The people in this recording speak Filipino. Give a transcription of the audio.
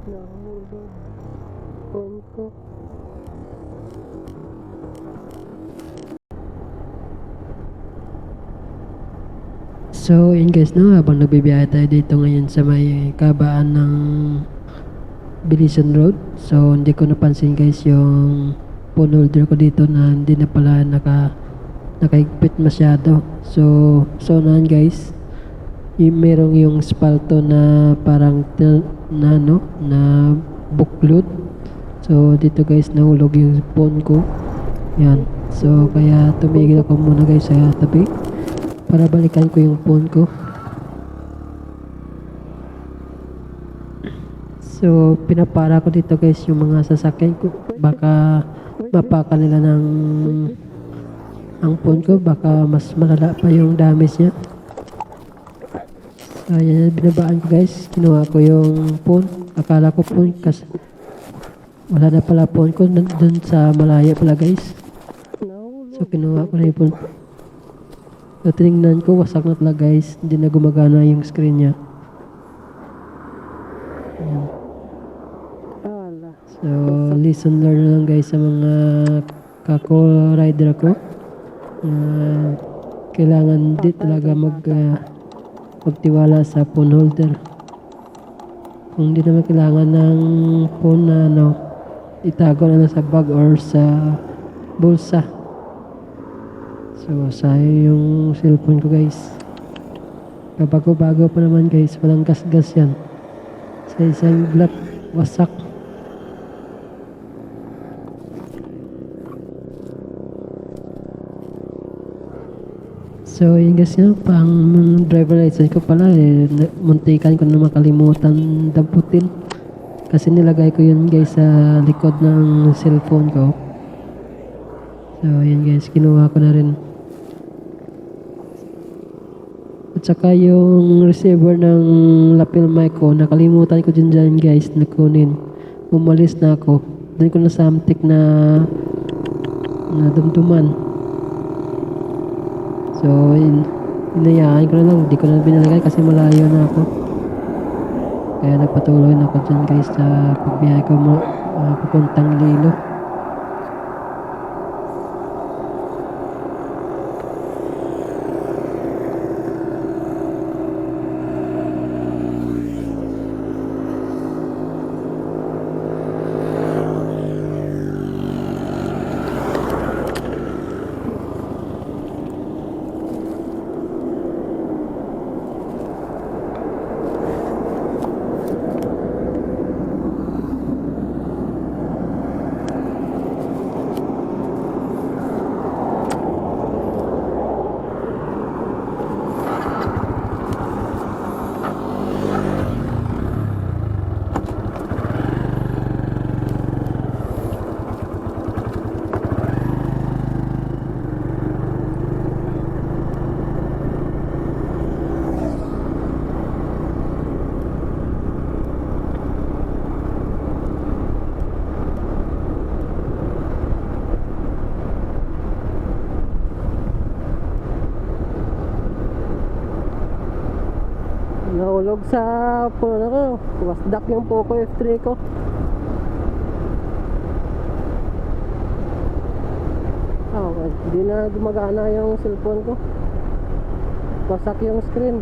Nahulog. Phone ko. So, yun guys, no, habang nagbibiyahe tayo dito ngayon sa may kabaan ng Bilisan Road. So, hindi ko napansin guys yung phone holder ko dito na hindi na pala nakaigpit masyado. So, nahan guys, merong yung spalto na parang na buklod. So, dito guys, nahulog yung phone ko. Yan. So, kaya tumigil ako muna guys sa tabi para balikan ko yung phone ko. So, pinapara ko dito guys yung mga sasakyan ko. Baka mapaka nila ang phone ko. Baka mas malala pa yung damage niya. So, yan, binabaan ko guys. Kinuha ko yung phone. Akala ko phone kasi wala na pala phone ko. Dun sa malaya pala guys. So, kinuha ko na yung phone. So, tinignan ko, wasak na pala guys. Hindi na gumagana yung screen niya. Ayan. So, listen learn na lang guys sa mga kako-rider ko. Kailangan di talaga magtiwala sa phone holder. Kung di naman kailangan ng phone na itago na lang sa bag or sa bulsa. So, sayang yung cellphone ko guys. Kabago-bago pa naman guys. Walang gas-gas yan. Sa isang black, wasak. So, yun guys yun. Pang driver license ko pala. Muntikan ko na makalimutan damputin. Kasi nilagay ko yun guys sa likod ng cellphone ko. So, yun guys. Kinuha ko na rin. At saka yung receiver ng lapel mic ko, nakalimutan ko dyan guys na kunin. Umalis na ako. Doon ko na samtik na dumduman. So, inayaan ko na lang. Hindi ko na binalagay kasi malayo na ako. Kaya nagpatuloy na ako dyan guys sa pagbiyahe ko papuntang Lilo. Nahulog sa puno ko. Wasdak yung Poco F3 ko. Hindi na gumagana yung cellphone ko. Wasak yung screen.